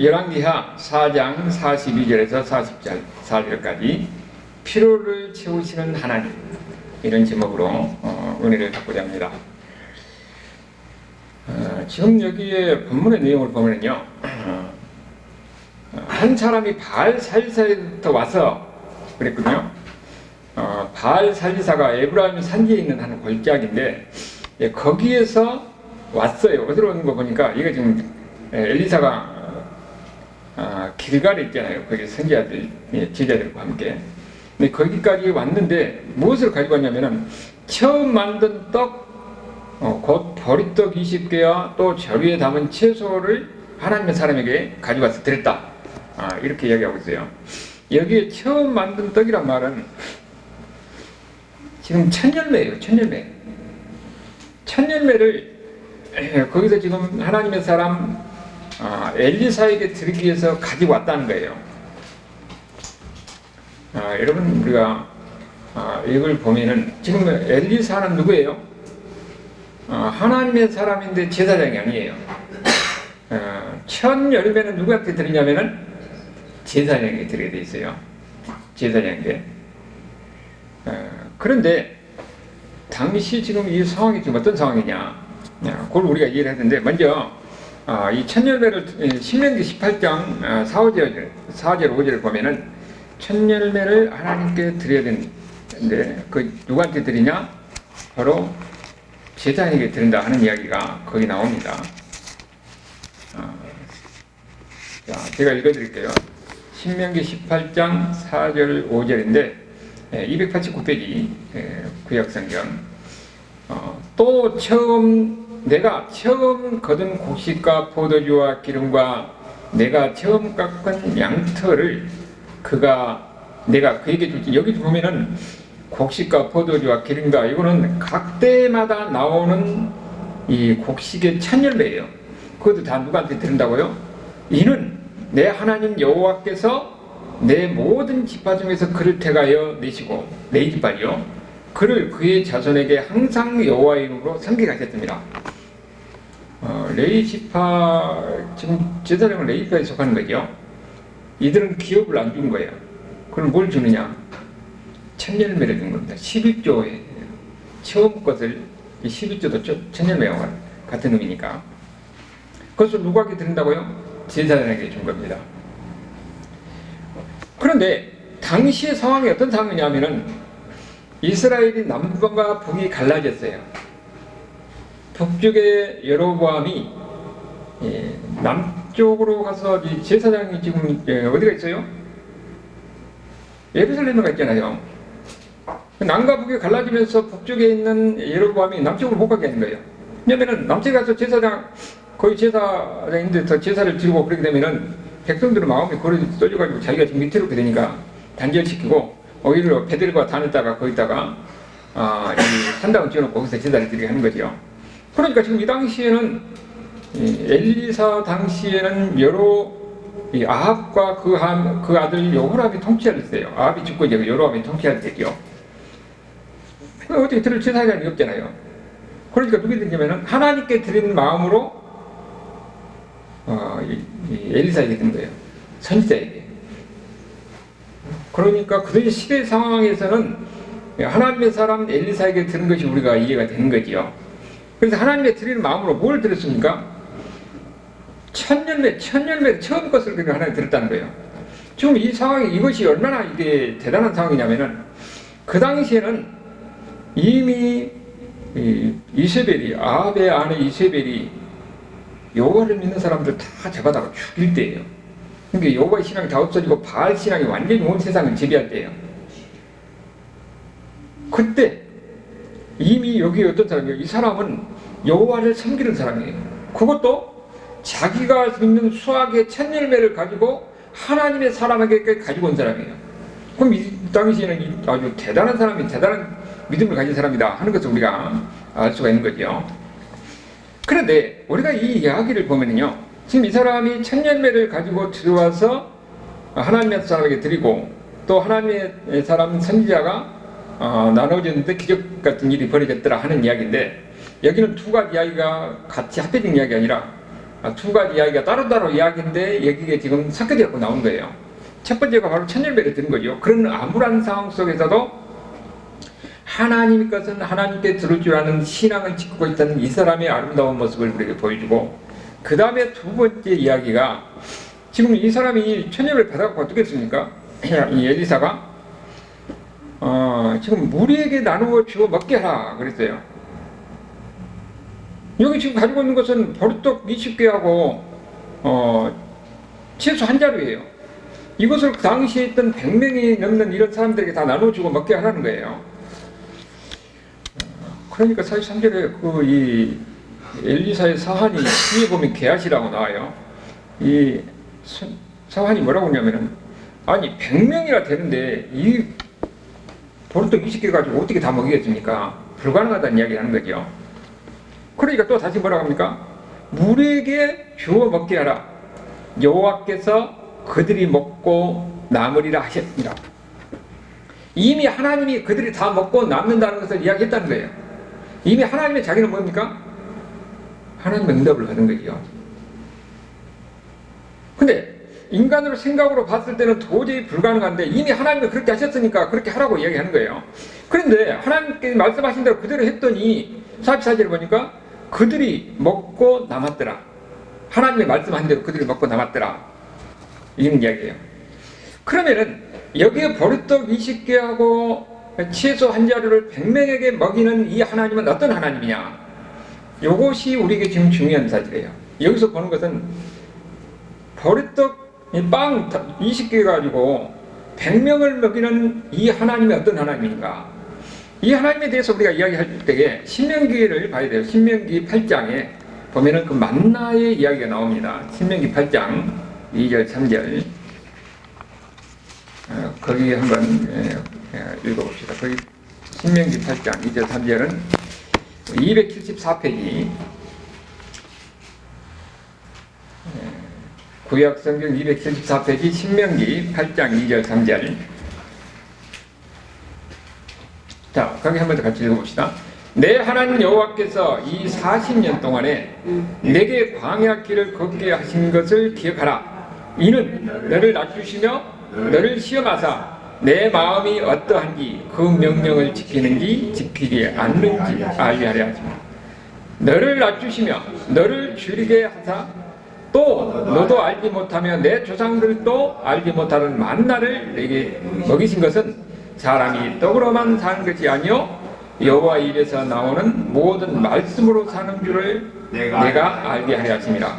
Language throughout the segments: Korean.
열왕기하 4장 42절에서 44절까지 피로를 채우시는 하나님, 이런 제목으로 은혜를 갖고자 합니다. 지금 여기에 본문의 내용을 보면요, 한 사람이 바알 살리사에부터 와서 그랬군요. 바알 살리사가 에브라임 산지에 있는 한 골짜기인데, 거기에서 왔어요. 어디로 오는 거 보니까 이게 지금 엘리사가 길갈에 있잖아요. 거기 선지자들, 제자들과 함께. 근데 거기까지 왔는데 무엇을 가지고 왔냐면은 처음 만든 떡, 곧 보리떡 20개와 또 저 위에 담은 채소를 하나님의 사람에게 가져와서 드렸다. 이렇게 이야기하고 있어요. 여기에 처음 만든 떡이란 말은 지금 천열매예요. 천열매. 천열매를 거기서 지금 하나님의 사람 엘리사에게 드리기 위해서 가지고 왔다는 거예요. 여러분, 우리가 이걸 보면은 지금 엘리사는 누구예요? 하나님의 사람인데 제사장이 아니에요. 천열매는 누구한테 드리냐면은 제사장에게 드리게 돼 있어요. 제사장에게. 그런데 당시 지금 이 상황이 지금 어떤 상황이냐? 그걸 우리가 이해를 했는데, 먼저 이 천열매를 신명기 18장 4절 5절을 보면은 천열매를 하나님께 드려야 되는데 그 누구한테 드리냐? 바로 제사장에게 드린다 하는 이야기가 거기 나옵니다. 자, 제가 읽어드릴게요. 신명기 18장 4절 5절인데 289페이지 구약성경. 또 내가 처음 거둔 곡식과 포도주와 기름과 내가 처음 깎은 양털을 내가 그에게 줄지. 여기 보면은 곡식과 포도주와 기름과 이거는 각 때마다 나오는 이 곡식의 천열매예요. 그것도 다 누구한테 드린다고요? 이는 내 하나님 여호와께서 내 모든 지파 중에서 그를 택하여 내시고, 내 지파요, 그를 그의 자손에게 항상 여호와의 이름으로 섬기게 하셨습니다. 레위 지파, 지금 제사장은 레위 지파에 속하는 거죠. 이들은 기업을 안 준 거예요. 그럼 뭘 주느냐? 천열매를 준 겁니다. 11조에 처음 것을, 11조도 천열매와 같은 의미니까. 그것을 누구에게 드린다고요? 제사장에게 준 겁니다. 그런데 당시의 상황이 어떤 상황이냐면은 이스라엘이 남북과 북이 갈라졌어요. 북쪽의 여로보암이 남쪽으로 가서 제사장이 지금 어디가 있어요? 예루살렘에 가 있잖아요. 남과 북이 갈라지면서 북쪽에 있는 여로보암이 남쪽으로 못 가게 하는 거예요. 왜냐면은 남쪽에 가서 거의 제사장인데 더 제사를 드리고 그렇게 되면은 백성들의 마음이 거리에 쏠려가지고 자기가 지금 밑으로 되니까 단절시키고 오히려 배들과 다녔다가 거기다가 산당을 지어놓고 거기서 제사를 드리게 하는 거죠. 그러니까 지금 이 당시에는 엘리사 당시에는 아합과 그 아들 여호람이 통치할 때예요. 아합이 죽고 이제 여호람이 통치할 때죠. 어떻게 들을 제사장이 없잖아요. 그러니까 누구게 드리냐면은 하나님께 드리는 마음으로 엘리사에게 든 거예요. 선지자에게. 그러니까 그 시대 상황에서는 하나님의 사람 엘리사에게 드는 것이 우리가 이해가 되는 거지요. 그래서 하나님의 드리는 마음으로 뭘 드렸습니까? 천열매 처음 것을 하나님 드렸다는 거예요. 지금 이 상황이, 이것이 얼마나 이게 대단한 상황이냐면은 그 당시에는 이미 이세벨이, 아합의 아내 이세벨이 여호와를 믿는 사람들 다 잡아다가 죽일 때예요. 그러니까 여호와의 신앙이 다 없어지고 바알 신앙이 완전히 온 세상을 지배할 때예요. 그때 이미 여기 어떤 사람이에요? 이 사람은 여호와를 섬기는 사람이에요. 그것도 자기가 믿는 수학의 천열매를 가지고 하나님의 사람에게 가지고 온 사람이에요. 그럼 이 당시에는 아주 대단한 사람이, 대단한 믿음을 가진 사람이다 하는 것을 우리가 알 수가 있는 거죠. 그런데 우리가 이 이야기를 보면요, 지금 이 사람이 천열매를 가지고 들어와서 하나님의 사람에게 드리고, 또 하나님의 사람 선지자가 나눠졌는데 기적 같은 일이 벌어졌더라 하는 이야기인데, 여기는 두 가지 이야기가 같이 합해진 이야기가 아니라 두 가지 이야기가 따로따로 이야기인데 여기에 지금 섞여져 나온 거예요. 첫 번째가 바로 천일배를 드는 거죠. 그런 암울한 상황 속에서도 하나님 것은 하나님께 들을 줄 아는 신앙을 지키고 있다는 이 사람의 아름다운 모습을 우리에게 보여주고, 그 다음에 두 번째 이야기가 지금 이 사람이 천일배를 받아갖고 어떻게 했습니까? 이 엘리사가 지금 무리에게 나누어 주어 먹게 하라 그랬어요. 여기 지금 가지고 있는 것은 보리떡 20개하고 채소 한 자루예요. 이것을 그 당시에 있던 100명이 넘는 이런 사람들에게 다 나눠주고 먹게 하라는 거예요. 그러니까 43절에 이 엘리사의 사환이 뒤에 보면 게하시라고 나와요. 이 사환이 뭐라고 하냐면은, 아니 100명이나 되는데 이 보리떡 20개 가지고 어떻게 다 먹이겠습니까? 불가능하다는 이야기를 하는 거죠. 그러니까 또 다시 뭐라고 합니까? 무리에게 주어 먹게 하라. 여호와께서 그들이 먹고 남으리라 하셨니라. 이미 하나님이 그들이 다 먹고 남는다는 것을 이야기했다는 거예요. 이미 하나님의 자기는 뭡니까? 하나님의 응답을 받은 거죠. 근데 인간으로 생각으로 봤을 때는 도저히 불가능한데 이미 하나님이 그렇게 하셨으니까 그렇게 하라고 이야기하는 거예요. 그런데 하나님께 말씀하신 대로 그대로 했더니 44절에 보니까 그들이 먹고 남았더라. 하나님의 말씀한 대로 그들이 먹고 남았더라. 이런 이야기예요. 그러면은 여기에 보리떡 20개하고 채소 한 자루를 100명에게 먹이는 이 하나님은 어떤 하나님이냐? 이것이 우리에게 지금 중요한 사실이에요. 여기서 보는 것은 보리떡 빵 20개 가지고 100명을 먹이는 이 하나님이 어떤 하나님인가? 이 하나님에 대해서 우리가 이야기할 때에 신명기를 봐야 돼요. 신명기 8장에 보면은 그 만나의 이야기가 나옵니다. 신명기 8장 2절 3절 거기 한번 읽어봅시다. 거기 신명기 8장 2절 3절은 274페이지 구약성경 274페이지 신명기 8장 2절 3절. 자, 거기 한번 더 같이 읽어봅시다. 내 하나님 여호와께서 이 40년 동안에 내게 광야 길을 걷게 하신 것을 기억하라. 이는 너를 낮추시며 너를 시험하사 내 마음이 어떠한지 그 명령을 지키는지 지키지 않는지 알게 하려 하십니다. 너를 낮추시며 너를 줄이게 하사 또 너도 알지 못하며 내 조상들도 알지 못하는 만나를 내게 먹이신 것은 사람이 떡으로만 사는 것이 아니요 여호와 입에서 나오는 모든 말씀으로 사는 줄을 내가 알게 하려 하십니다.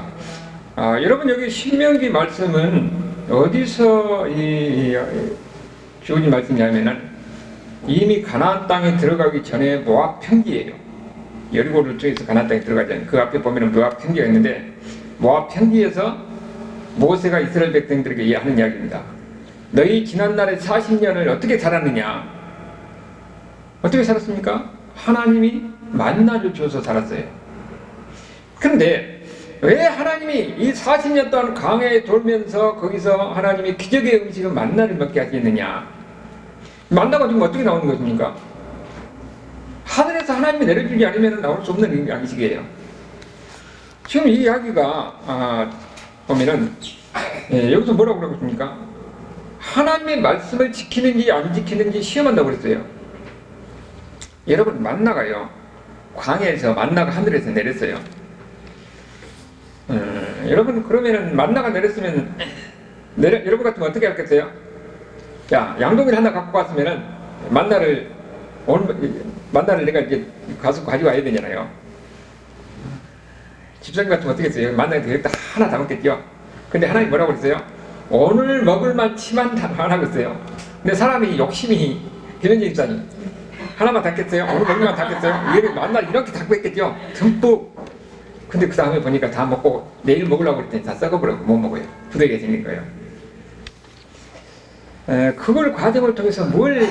여러분 여기 신명기 말씀은 어디서 주어진 말씀이냐면은 이미 가나안 땅에 들어가기 전에 모압 평지예요. 여리고를 통해서 가나안 땅에 들어가지 않아요. 그 앞에 보면은 모압 평지가 있는데 모압 평지에서 모세가 이스라엘 백성들에게 하는 이야기입니다. 너희 지난날의 40년을 어떻게 살았느냐? 어떻게 살았습니까? 하나님이 만나를 줘서 살았어요. 그런데 왜 하나님이 이 40년 동안 광야에 돌면서 거기서 하나님이 기적의 음식을 만나를 먹게 하시느냐? 만나가 지금 어떻게 나오는 것입니까? 하늘에서 하나님이 내려주지 않으면 나올 수 없는 양식이에요. 지금 이 이야기가 보면은 여기서 뭐라고 그러고 있습니까? 하나님의 말씀을 지키는지 안 지키는지 시험한다고 그랬어요. 여러분 만나가요. 광야에서 만나가 하늘에서 내렸어요. 여러분 그러면은 만나가 내렸으면 여러분 같으면 어떻게 할겠어요? 야 양동이를 하나 갖고 왔으면은 만나를 내가 이제 가서 가지고 와야 되잖아요. 집사님 같으면 어떻게 했어요? 만나가 여기다 하나 담았겠죠. 근데 하나님 뭐라고 그랬어요? 오늘 먹을 만치만 하라고 했어요. 근데 사람이 욕심이 김현재 집사님 하나만 담겠어요? 오늘 먹을 만 담겠어요? 얘를 만날 이렇게 담고 했겠죠? 듬뿍. 근데 그 다음에 보니까 다 먹고 내일 먹으려고 그랬더니 다 썩어버리고 못 먹어요. 부대게 생긴 거예요. 그걸 과정을 통해서 뭘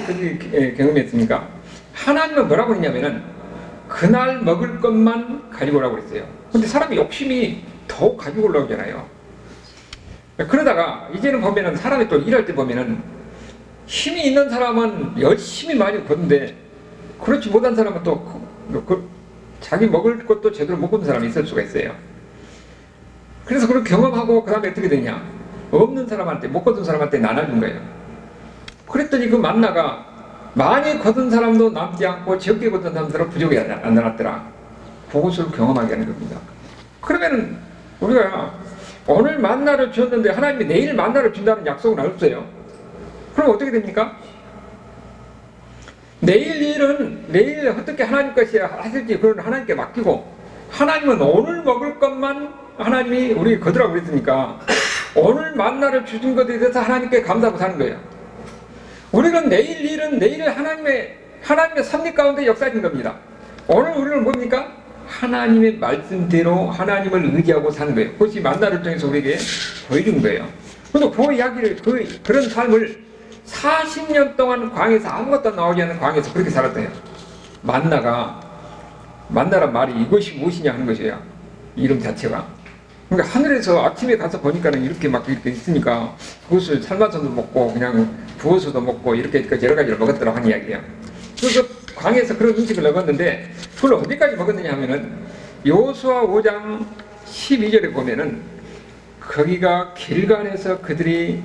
경험했습니까? 하나님은 뭐라고 했냐면은 그날 먹을 것만 가지고 오라고 그랬어요. 근데 사람이 욕심이 더욱 가지고 올라오잖아요. 그러다가 이제는 보면은 사람이 또 일할 때 보면은 힘이 있는 사람은 열심히 많이 버는데 그렇지 못한 사람은 또 자기 먹을 것도 제대로 못 버는 사람이 있을 수가 있어요. 그래서 그걸 경험하고 그 다음에 어떻게 되냐, 없는 사람한테, 못 거둔 사람한테 나눠준 거예요. 그랬더니 그 만나가 많이 거둔 사람도 남지 않고 적게 거둔 사람들은 부족이 안 나왔더라. 그것을 경험하게 하는 겁니다. 그러면은 우리가 오늘 만나를 줬는데 하나님이 내일 만나를 준다는 약속은 없어요. 그럼 어떻게 됩니까? 내일 일은 내일 어떻게 하나님 것이 하실지 그건 하나님께 맡기고, 하나님은 오늘 먹을 것만 하나님이 우리 거두라고 그랬으니까 오늘 만나를 주신 것에 대해서 하나님께 감사하고 사는 거예요. 우리는 내일 일은 내일 하나님의 섭리 가운데 역사하신 겁니다. 오늘 우리는 뭡니까? 하나님의 말씀대로 하나님을 의지하고 사는 거예요. 그것이 만나를 통해서 우리에게 보여준 거예요. 그런데 그 이야기를, 그런 삶을 40년 동안 광에서 아무것도 나오지 않는 광에서 그렇게 살았대요. 만나란 말이 이것이 무엇이냐 하는 것이에요. 이름 자체가. 그러니까 하늘에서 아침에 가서 보니까는 이렇게 있으니까 그것을 삶아서도 먹고 그냥 부어서도 먹고 이렇게 여러 가지를 먹었더라고 하는 이야기예요. 그래서 광에서 그런 음식을 먹었는데 그걸 어디까지 먹었느냐 하면은 여호수아 5장 12절에 보면은 거기가 길갈에서 그들이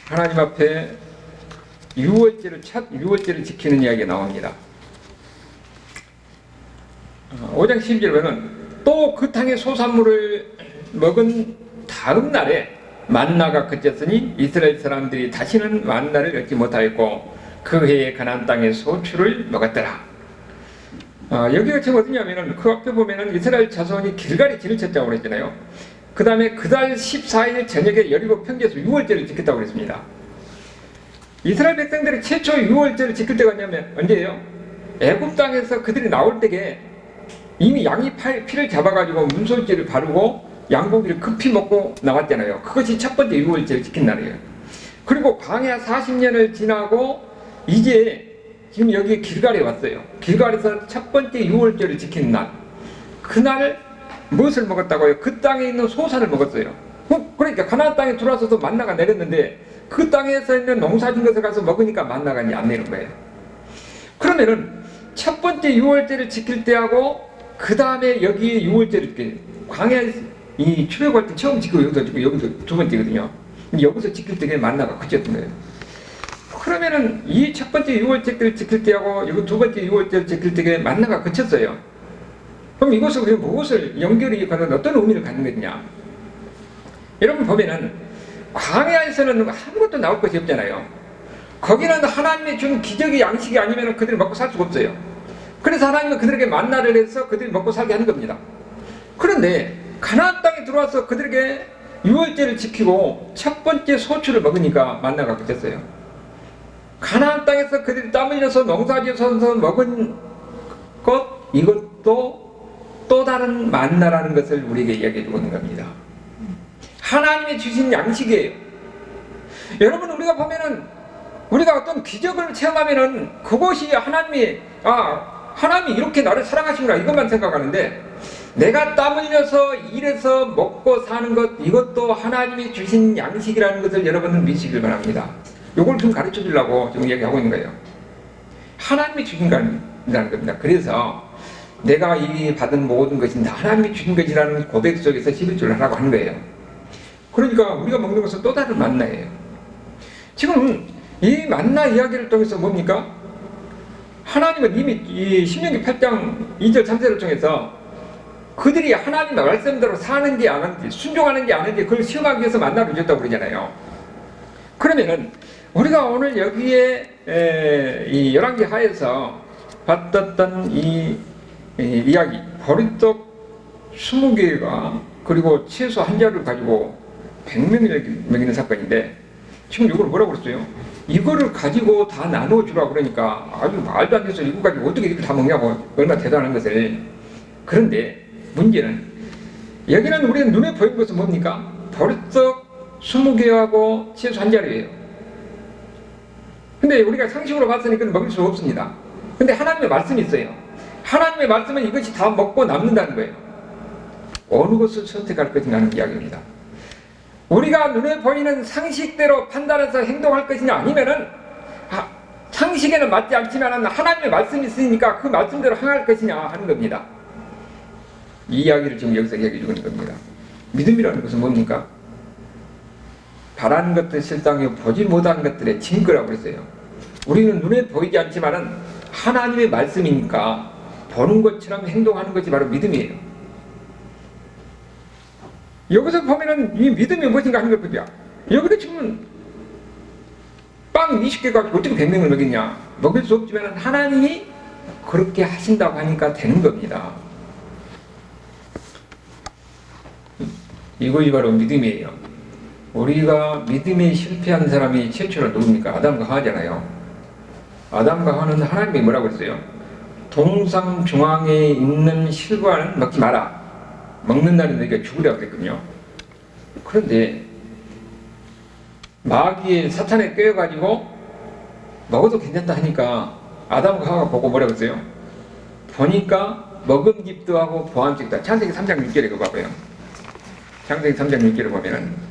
하나님 앞에 첫 유월절을 지키는 이야기가 나옵니다. 5장 12절에 보면 또 그 땅의 소산물을 먹은 다음 날에 만나가 그쳤으니 이스라엘 사람들이 다시는 만나를 얻지 못하였고 그 해에 가나안 땅의 소출을 먹었더라. 여기가 지금 어디냐면은 그 앞에 보면은 이스라엘 자손이 길갈에 진을 쳤다고 그랬잖아요. 그 다음에 그달 14일 저녁에 여리고 평지에서 유월절을 지켰다고 그랬습니다. 이스라엘 백성들이 최초 유월절을 지킬 때가 언제예요? 애굽 땅에서 그들이 나올 때에 이미 양이 피를 잡아가지고 문솔지를 바르고 양고기를 급히 먹고 나왔잖아요. 그것이 첫 번째 유월절을 지킨 날이에요. 그리고 광야 40년을 지나고 이제 지금 여기 길갈에 왔어요. 길갈에서 첫 번째 유월절을 지킨 날, 그날 무엇을 먹었다고요? 그 땅에 있는 소산을 먹었어요. 그러니까 가나안 땅에 들어와서도 만나가 내렸는데 그 땅에서 있는 농사진 것을 가서 먹으니까 만나가 이제 안 내린 거예요. 그러면은 첫 번째 유월절을 지킬 때하고 그 다음에 여기 유월절을 광야 이 출애굽할 때 처음 지키고 여기서 두 번째거든요. 여기서 지킬 때 만나가 그쳤던 거예요. 그러면은 이 첫 번째 유월절을 지킬 때하고 여기 두 번째 유월절 지킬 때 만나가 그쳤어요. 그럼 이것을 우리가 무엇을 연결이 가는 어떤 의미를 갖는 거냐? 여러분 보면은 광야에서는 아무것도 나올 것이 없잖아요. 거기는 하나님이 준 기적의 양식이 아니면 그들이 먹고 살 수가 없어요. 그래서 하나님은 그들에게 만나를 해서 그들이 먹고 살게 하는 겁니다. 그런데 가나안 땅에 들어와서 그들에게 유월절을 지키고 첫 번째 소출을 먹으니까 만나가 그쳤어요. 가나안 땅에서 그들이 땀 흘려서 농사지어서 먹은 것, 이것도 또 다른 만나라는 것을 우리에게 이야기해 주고 있는 겁니다. 하나님이 주신 양식이에요. 여러분, 우리가 보면은 우리가 어떤 기적을 체험하면은 그것이 하나님이 이렇게 나를 사랑하시구나 이것만 생각하는데, 내가 땀 흘려서 일해서 먹고 사는 것, 이것도 하나님이 주신 양식이라는 것을 여러분은 믿으시길 바랍니다. 이걸 좀 가르쳐 주려고 지금 이야기하고 있는 거예요. 하나님이 주신 거라는 겁니다. 그래서 내가 이 받은 모든 것이 다 하나님이 주신 것이라는 고백 속에서 11조를 하라고 하는 거예요. 그러니까 우리가 먹는 것은 또 다른 만나예요. 지금 이 만나 이야기를 통해서 뭡니까? 하나님은 이미 이 신명기 8장 2절 3절을 통해서 그들이 하나님의 말씀대로 사는지 안 하는지, 순종하는지 안 하는지 그걸 시험하기 위해서 만나를 주셨다고 그러잖아요. 그러면은 우리가 오늘 여기에 이 열왕기 하에서 봤던 이 이야기, 보리떡 20개가 그리고 채소 한 자루를 가지고 100명이 먹이는 사건인데, 지금 이걸 뭐라고 그랬어요? 이거를 가지고 다 나눠주라고 그러니까 아주 말도 안 돼서 이거 가지고 어떻게 이걸 다 먹냐고, 얼마나 대단한 것을. 그런데 문제는 여기는 우리는 눈에 보이는 것은 뭡니까? 보리떡 20개하고 채소 한 자루예요. 근데 우리가 상식으로 봤으니까 먹을 수 없습니다. 근데 하나님의 말씀이 있어요. 하나님의 말씀은 이것이 다 먹고 남는다는 거예요. 어느 것을 선택할 것인가 하는 이야기입니다. 우리가 눈에 보이는 상식대로 판단해서 행동할 것이냐, 아니면은 상식에는 맞지 않지만 하나님의 말씀이 있으니까 그 말씀대로 행할 것이냐 하는 겁니다. 이 이야기를 지금 여기서 이야기해 주는 겁니다. 믿음이라는 것은 뭡니까? 바라는 것들 실상에 보지 못한 것들의 증거라고 했어요. 우리는 눈에 보이지 않지만은 하나님의 말씀이니까 보는 것처럼 행동하는 것이 바로 믿음이에요. 여기서 보면은 이 믿음이 무엇인가 하는 걸 보자. 여기도 지금 빵 20개 가지고 어떻게 100명을 먹이냐? 먹일 수 없지만 하나님이 그렇게 하신다고 하니까 되는 겁니다. 이것이 바로 믿음이에요. 우리가 믿음에 실패한 사람이 최초로 누굽니까? 아담과 하와잖아요. 아담과 하와는 하나님이 뭐라고 했어요? 동상 중앙에 있는 실과는 먹지 마라. 먹는 날은 너희가 죽으라고 그랬거든요. 그런데 마귀의 사탄에 꿰어가지고 먹어도 괜찮다 하니까 아담과 하와가 보고 뭐라고 했어요? 보니까 먹음직도 하고 보암직도 하고. 창세기 3장 6절에 그거 봐봐요. 창세기 3장 6절에 보면은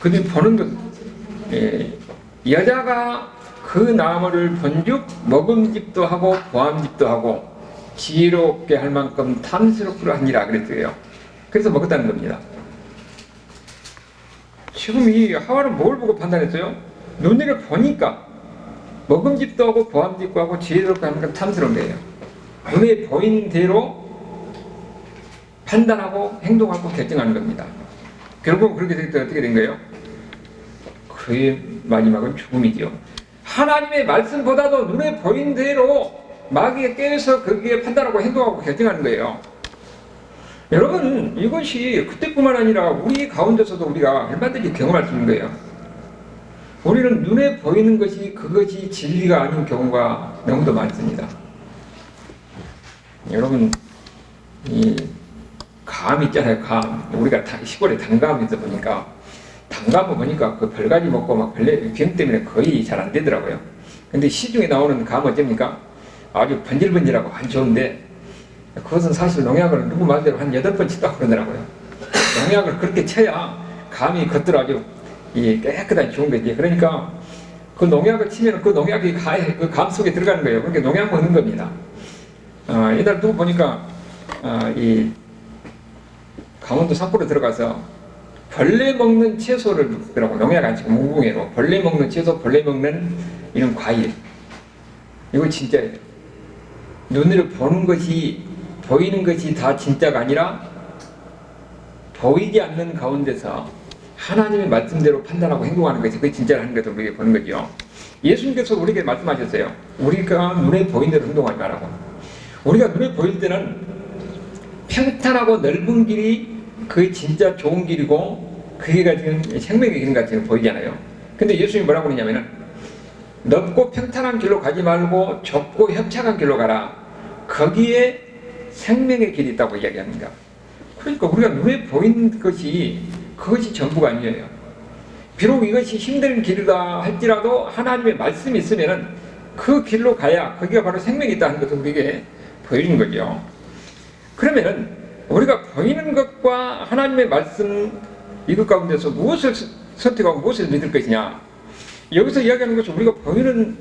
그들이 보는 것, 여자가 그 나무를 본즉 먹음직도 하고 보암직도 하고 지혜롭게 할 만큼 탐스럽기로 하니라 그랬어요. 그래서 먹었다는 겁니다. 지금 이 하와는 뭘 보고 판단했어요? 눈으로 보니까 먹음직도 하고 보암직도 하고 지혜롭게 할 만큼 탐스러운 거예요. 눈에 보인 대로 판단하고 행동하고 결정하는 겁니다. 결국 그렇게 될 때 어떻게 된 거예요? 그의 마지막은 죽음이지요. 하나님의 말씀보다도 눈에 보인 대로 마귀에 깨어서 거기에 판단하고 행동하고 결정하는 거예요. 여러분, 이것이 그때뿐만 아니라 우리 가운데서도 우리가 얼마든지 경험할 수 있는 거예요. 우리는 눈에 보이는 것이 그것이 진리가 아닌 경우가 너무도 많습니다. 여러분, 이 감 있잖아요. 감. 우리가 시골에 단감 있어 보니까 단감을 보니까 그 별가지 먹고 막 병 때문에 거의 잘 안 되더라고요. 근데 시중에 나오는 감은 어쩝니까? 아주 번질번질하고 아주 좋은데 그것은 사실 농약을 누구 말대로 한 8번 치다고 그러더라고요. 농약을 그렇게 쳐야 감이 겉들어 아주 깨끗하게 좋은 거지. 그러니까 그 농약을 치면 그 농약이 그 감 속에 들어가는 거예요. 그렇게 농약 먹는 겁니다. 옛날 누구 보니까 이 강원도 산골에 들어가서 벌레 먹는 채소를 먹더라고. 농약 안 치고 뭉뭉이로 벌레 먹는 채소, 벌레 먹는 이런 과일. 이거 진짜예요. 눈으로 보는 것이, 보이는 것이 다 진짜가 아니라 보이지 않는 가운데서 하나님의 말씀대로 판단하고 행동하는 것이 그게 진짜라는 것을 우리에게 보는 거죠. 예수님께서 우리에게 말씀하셨어요. 우리가 눈에 보이는 대로 행동하지 말라고. 우리가 눈에 보일 때는 평탄하고 넓은 길이 그게 진짜 좋은 길이고 그게 지금 생명의 길인 같이 보이잖아요. 근데 예수님이 뭐라고 그러냐면은 넓고 평탄한 길로 가지 말고 좁고 협착한 길로 가라. 거기에 생명의 길이 있다고 이야기합니다. 그러니까 우리가 눈에 보이는 것이 그것이 전부가 아니에요. 비록 이것이 힘든 길이다 할지라도 하나님의 말씀이 있으면은 그 길로 가야 거기가 바로 생명이 있다는 것을 우리에게 보여주는 거죠. 그러면은 우리가 보이는 것과 하나님의 말씀 이것 가운데서 무엇을 선택하고 무엇을 믿을 것이냐. 여기서 이야기하는 것은 우리가 보이는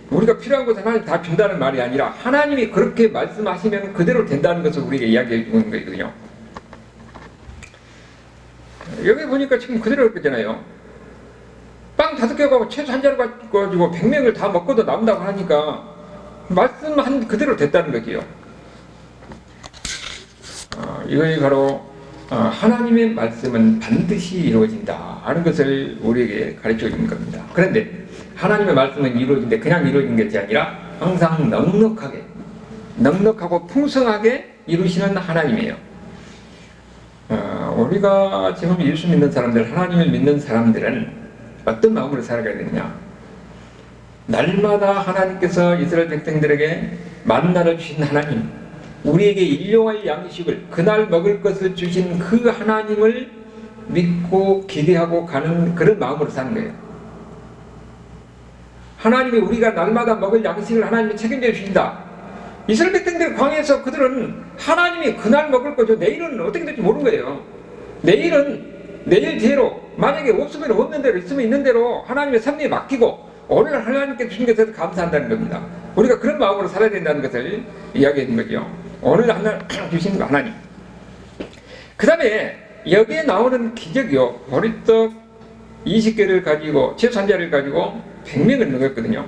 우리가 필요한 것을 하나님 다 준다는 말이 아니라 하나님이 그렇게 말씀하시면 그대로 된다는 것을 우리에게 이야기해 주는 거거든요. 여기 보니까 지금 그대로 그랬잖아요. 빵 5개 가고 채소 한 자루 가지고 100명을 다 먹고도 남다고 하니까 말씀한 그대로 됐다는 거지요. 이것이 바로 하나님의 말씀은 반드시 이루어진다 하는 것을 우리에게 가르쳐 주는 겁니다. 그런데 하나님의 말씀은 이루어진데 그냥 이루어진 것이 아니라 항상 넉넉하고 풍성하게 이루시는 하나님이에요. 우리가 지금 예수 믿는 사람들, 하나님을 믿는 사람들은 어떤 마음으로 살아가야 되느냐. 날마다 하나님께서 이스라엘 백성들에게 만나를 주신 하나님, 우리에게 일용할 양식을, 그날 먹을 것을 주신 그 하나님을 믿고 기대하고 가는 그런 마음으로 사는 거예요. 하나님이 우리가 날마다 먹을 양식을 하나님이 책임져 주신다. 이스라엘 백성들 광야에서 그들은 하나님이 그날 먹을 거죠. 내일은 어떻게 될지 모르는 거예요. 내일은 내일대로, 만약에 없으면 없는 대로, 있으면 있는 대로 하나님의 섭리에 맡기고 오늘 하나님께 주신 것에 감사한다는 겁니다. 우리가 그런 마음으로 살아야 된다는 것을 이야기하는 거죠. 오늘 하나 주신 하나님. 그 다음에 여기에 나오는 기적이요. 보리떡 20개를 가지고 채소 한 자리를 가지고 100명을 먹였거든요.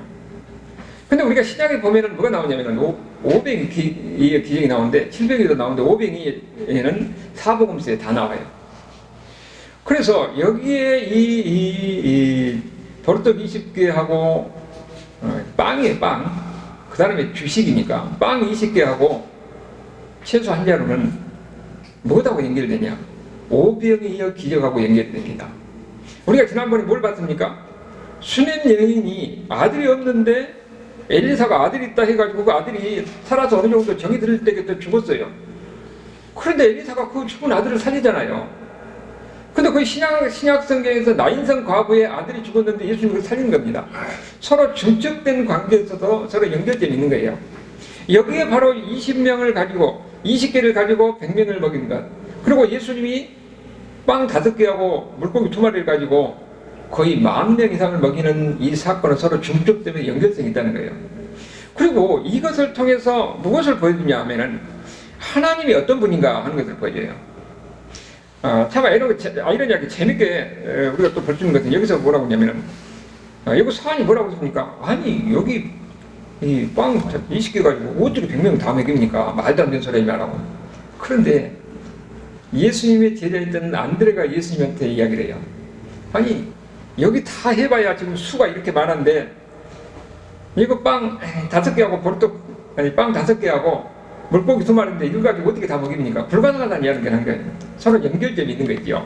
근데 우리가 신약에 보면은 뭐가 나오냐면은 500의 기적이 나오는데 700에도 나오는데 500에는 사복음서에 다 나와요. 그래서 여기에 이 보리떡 20개하고 빵이에요, 빵. 그 다음에 주식이니까 빵 20개하고 채소 한 자루는 뭐하고 연결되냐? 오병이어 기적하고 연결됩니다. 우리가 지난번에 뭘 봤습니까? 수냄 여인이 아들이 없는데 엘리사가 아들이 있다 해가지고 그 아들이 살아서 어느 정도 정이 들을 때에 또 죽었어요. 그런데 엘리사가 그 죽은 아들을 살리잖아요. 근데 그 신약 성경에서 나인성 과부의 아들이 죽었는데 예수님이 그걸 살린 겁니다. 서로 중첩된 관계에서도 서로 연결점이 있는 거예요. 여기에 바로 20명을 가지고 20개를 가지고 100명을 먹인 것. 그리고 예수님이 빵 5개하고 물고기 2마리를 가지고 거의 10,000명 이상을 먹이는 이 사건은 서로 중첩되면 연결성이 있다는 거예요. 그리고 이것을 통해서 무엇을 보여주냐 하면은 하나님이 어떤 분인가 하는 것을 보여줘요. 참 이런 재밌게 우리가 또 볼 수 있는 것은 여기서 뭐라고 하냐면은 여기 사안이 뭐라고 했습니까? 아니 여기 이 빵 20개 가지고 어떻게 100명 다 먹입니까? 말도 안 되는 소리 말하고. 그런데 예수님의 제자였던 안드레가 예수님한테 이야기를 해요. 아니 여기 다 해봐야 지금 수가 이렇게 많은데 이거 빵 5개하고 빵 5개하고 물고기 2마리인데 이걸 가지고 어떻게 다 먹입니까? 불가능하다는 이야기를 한 거예요. 서로 연결점이 있는 거죠.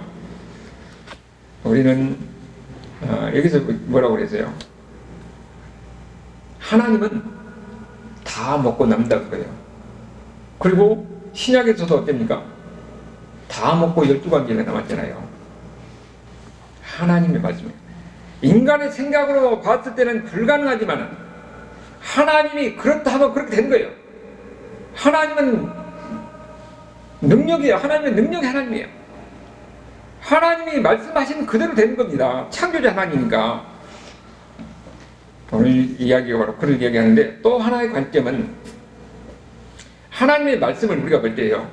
우리는 여기서 뭐라고 그랬어요? 하나님은 다 먹고 남는다는 거예요. 그리고 신약에서도 어땠습니까? 다 먹고 12관계가 남았잖아요. 하나님의 말씀이에요. 인간의 생각으로 봤을 때는 불가능하지만 하나님이 그렇다 하면 그렇게 된 거예요. 하나님은 능력이에요. 하나님의 능력이 하나님이에요. 하나님이 말씀하신 그대로 되는 겁니다. 창조자 하나님이니까. 오늘 이야기가 바로 그런 이야기하는데 또 하나의 관점은 하나님의 말씀을 우리가 볼 때요.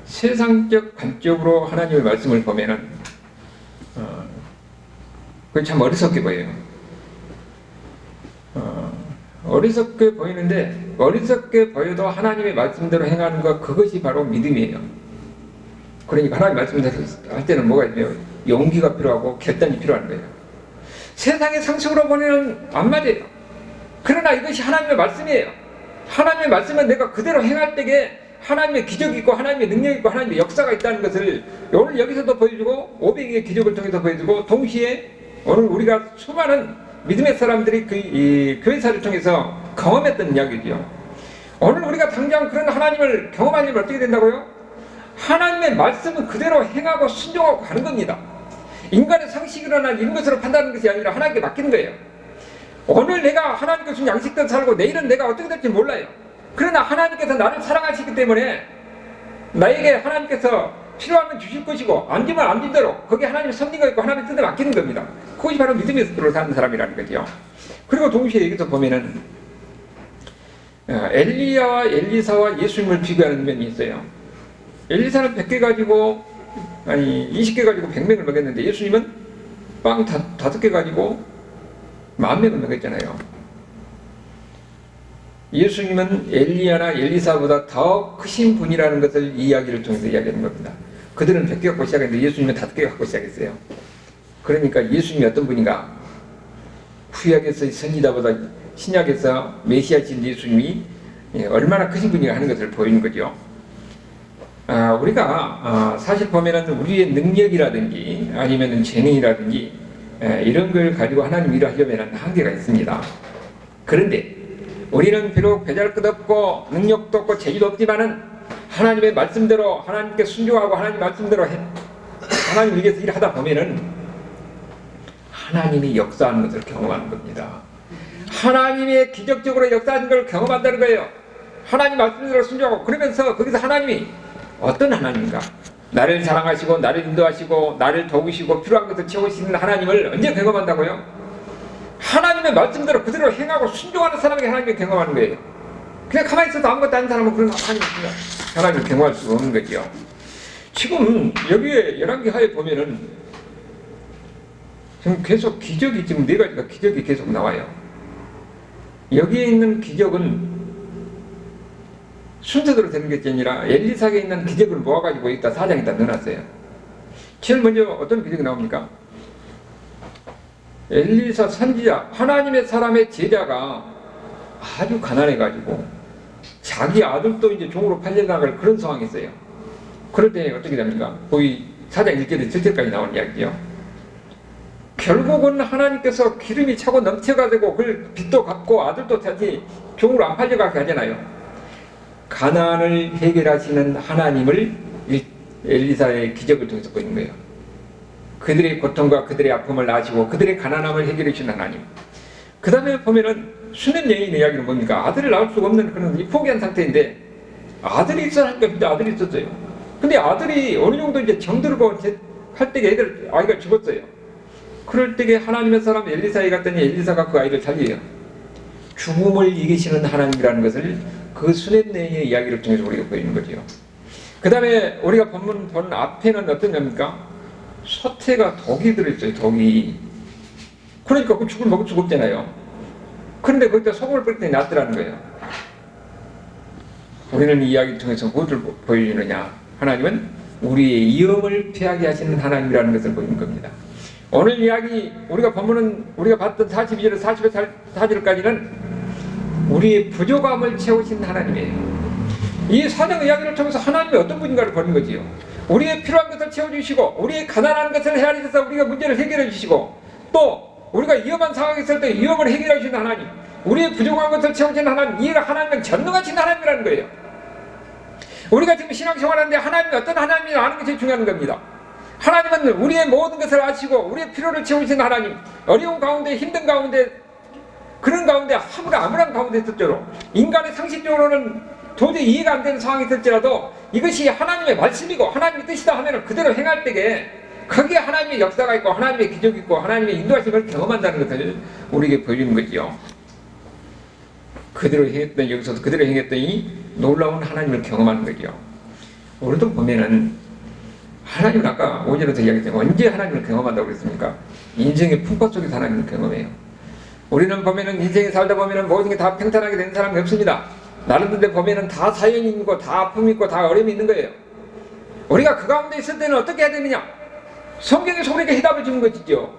세상적 관점으로 하나님의 말씀을 보면은 그게 참 어리석게 보여요. 어리석게 보이는데 어리석게 보여도 하나님의 말씀대로 행하는 것 그것이 바로 믿음이에요. 그러니까 하나님의 말씀대로 할 때는 뭐가 있나요? 용기가 필요하고 결단이 필요한 거예요. 세상의 상식으로 보면 안 맞아요. 그러나 이것이 하나님의 말씀이에요. 하나님의 말씀은 내가 그대로 행할 때에 하나님의 기적이 있고 하나님의 능력이 있고 하나님의 역사가 있다는 것을 오늘 여기서도 보여주고 500의 기적을 통해서 보여주고 동시에 오늘 우리가 수많은 믿음의 사람들이 이 교회사를 통해서 경험했던 이야기죠. 오늘 우리가 당장 그런 하나님을 경험하려면 어떻게 된다고요? 하나님의 말씀은 그대로 행하고 순종하고 가는 겁니다. 인간의 상식으로나 이런 것으로 판단하는 것이 아니라 하나님께 맡기는 거예요. 오늘 내가 하나님께 준 양식대로 살고 내일은 내가 어떻게 될지 몰라요. 그러나 하나님께서 나를 사랑하시기 때문에 나에게 하나님께서 필요하면 주실 것이고 안 주면 안 준 대로 거기에 하나님의 섭리가 있고 하나님의 뜻에 맡기는 겁니다. 그것이 바로 믿음의 스스로 사는 사람이라는 거죠. 그리고 동시에 여기서 보면은 엘리야와 엘리사와 예수님을 비교하는 면이 있어요. 엘리사는 100개 가지고 20개 가지고 100명을 먹였는데 예수님은 빵 5개 가지고 10,000명을 먹였잖아요. 예수님은 엘리야나 엘리사보다 더 크신 분이라는 것을 이 이야기를 통해서 이야기하는 겁니다. 그들은 100개 갖고 시작했는데 예수님은 5개 갖고 시작했어요. 그러니까 예수님이 어떤 분인가? 구약에서 선지자보다 신약에서 메시아신 예수님이 얼마나 크신 분인가 하는 것을 보이는 거죠. 우리가 사실 보면은 우리의 능력이라든지 아니면 재능이라든지 이런 걸 가지고 하나님 일을 하려면 한계가 있습니다. 그런데 우리는 비록 배잘것없고 능력도 없고 재주도 없지만은 하나님의 말씀대로 하나님께 순종하고 하나님 말씀대로 하나님 위해서 일하다 보면은 하나님이 역사하는 것을 경험하는 겁니다. 하나님의 기적적으로 역사하는 걸 경험한다는 거예요. 하나님 말씀대로 순종하고 그러면서 거기서 하나님이 어떤 하나님인가? 나를 사랑하시고 나를 인도하시고 나를 도우시고 필요한 것을 채우시는 하나님을 언제 경험한다고요? 하나님의 말씀대로 그대로 행하고 순종하는 사람에게 하나님이 경험하는 거예요. 그냥 가만히 있어도 아무것도 아닌 사람은 그런 하나님을 경험할 수 없는 거죠. 지금 여기에 열왕기 하에 보면은 지금 계속 기적이 지금 4가지가 기적이 계속 나와요. 여기에 있는 기적은 순서대로 되는 것이 아니라 엘리사에 있는 기적을 모아가지고 여기다 4장에다 넣어놨어요. 제일 먼저 어떤 기적이 나옵니까? 엘리사 선지자, 하나님의 사람의 제자가 아주 가난해가지고 자기 아들도 이제 종으로 팔려나갈 그런 상황이 있어요. 그럴 때 어떻게 됩니까? 거의 4장 1절에 7절까지 나온 이야기죠. 결국은 하나님께서 기름이 차고 넘쳐가지고 그걸 빚도 갚고 아들도 다시 종으로 안 팔려가게 하잖아요. 가난을 해결하시는 하나님을 엘리사의 기적을 통해서 보이는 거예요. 그들의 고통과 그들의 아픔을 아시고 그들의 가난함을 해결해 주신 하나님. 그 다음에 보면은 수냄 여인의 이야기는 뭡니까? 아들을 낳을 수가 없는 그런 포기한 상태인데 아들이 있어야 하니까 근데 아들이 있었어요. 근데 아들이 어느 정도 이제 정들고 할 때에 아이가 죽었어요. 그럴 때에 하나님의 사람 엘리사에 갔더니 엘리사가 그 아이를 살려요. 죽음을 이기시는 하나님이라는 것을 그 수냄내의 이야기를 통해서 우리가 보이는 거죠. 그 다음에 우리가 본 앞에는 어떤 겁니까? 소태가 독이 들어있어요. 독이. 그러니까 그 죽을 먹을 수가 없잖아요. 그런데 거기다 소금을 뿌릴 때 낫더라는 거예요. 우리는 이 이야기를 통해서 무엇을 보여주느냐? 하나님은 우리의 위험을 피하게 하시는 하나님이라는 것을 보이는 겁니다. 오늘 이야기 우리가 본문은 우리가 봤던 42절에서 44절까지는 우리의 부족함을 채우신 하나님이에요. 이 4장 이야기를 통해서 하나님이 어떤 분인가를 보는 거지요. 우리의 필요한 것을 채워주시고 우리의 가난한 것을 헤아리셔서 우리가 문제를 해결해 주시고 또 우리가 위험한 상황에 있을 때 위험을 해결해 주시는 하나님, 우리의 부족한 것을 채워주시는 하나님, 이해가 하나님은 전능하신 하나님이라는 거예요. 우리가 지금 신앙생활하는데 하나님이 어떤 하나님인지 아는 것이 중요한 겁니다. 하나님은 우리의 모든 것을 아시고 우리의 필요를 채우시는 하나님, 어려운 가운데 힘든 가운데 그런 가운데 암울한 가운데 있을지라도 인간의 상식적으로는 도저히 이해가 안 되는 상황이 있을지라도 이것이 하나님의 말씀이고 하나님의 뜻이다 하면 그대로 행할 때에 거기에 하나님의 역사가 있고 하나님의 기적이 있고 하나님의 인도하심을 경험한다는 것을 우리에게 보여주는 거지요. 그대로 행했더니 여기서도 그대로 행했더니 놀라운 하나님을 경험하는 거죠. 우리도 보면은 하나님은 아까 5절에서 이야기했죠. 언제 하나님을 경험한다고 그랬습니까? 인생의 풍파 속에서 하나님을 경험해요. 우리는 보면은 인생에 살다 보면은 모든 게 다 평탄하게 되는 사람이 없습니다. 나름대로 보면은 다 사연이 있고 다 아픔이 있고 다 어려움이 있는 거예요. 우리가 그 가운데 있을 때는 어떻게 해야 되느냐? 성경에서 우리에게 해답을 주는 것이죠.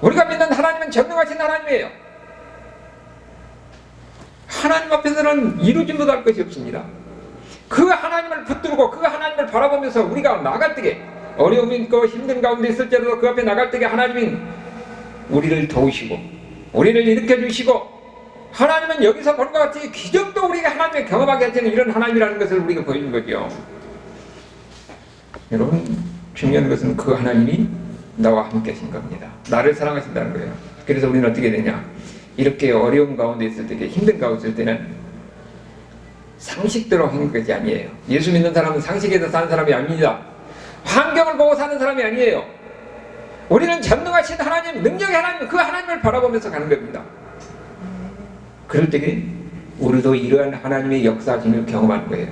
우리가 믿는 하나님은 전능하신 하나님이에요. 하나님 앞에서는 이루지 못할 것이 없습니다. 그 하나님을 붙들고 그 하나님을 바라보면서 우리가 나갈 때에 어려움이 있고 힘든 가운데 있을지라도 그 앞에 나갈 때에 하나님이 우리를 도우시고 우리를 일으켜주시고 하나님은 여기서 본 것 같이 기적도 우리가 하나님의 경험하게 하시는 이런 하나님이라는 것을 우리가 보이는 거죠. 여러분 중요한 것은 그 하나님이 나와 함께 하신 겁니다. 나를 사랑하신다는 거예요. 그래서 우리는 어떻게 되냐? 이렇게 어려운 가운데 있을 때 힘든 가운데 있을 때는 상식대로 하는 것이 아니에요. 예수 믿는 사람은 상식에서 사는 사람이 아닙니다. 환경을 보고 사는 사람이 아니에요. 우리는 전능하신 하나님, 능력의 하나님, 그 하나님을 바라보면서 가는 겁니다. 그럴 때에 우리도 이러한 하나님의 역사심을 경험하는 거예요.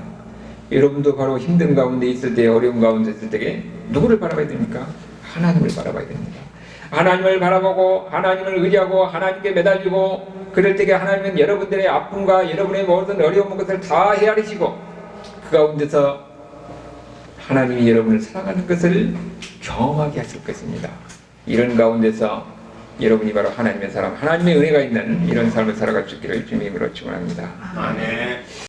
여러분도 바로 힘든 가운데 있을 때, 어려운 가운데 있을 때에 누구를 바라봐야 됩니까? 하나님을 바라봐야 됩니다. 하나님을 바라보고 하나님을 의지하고 하나님께 매달리고 그럴 때에 하나님은 여러분들의 아픔과 여러분의 모든 어려운 것을 다 헤아리시고 그 가운데서 하나님이 여러분을 사랑하는 것을 경험하게 하실 것입니다. 이런 가운데서 여러분이 바로 하나님의 사람, 하나님의 은혜가 있는 이런 삶을 살아갈 수 있기를 주님으로 축원합니다. 아멘.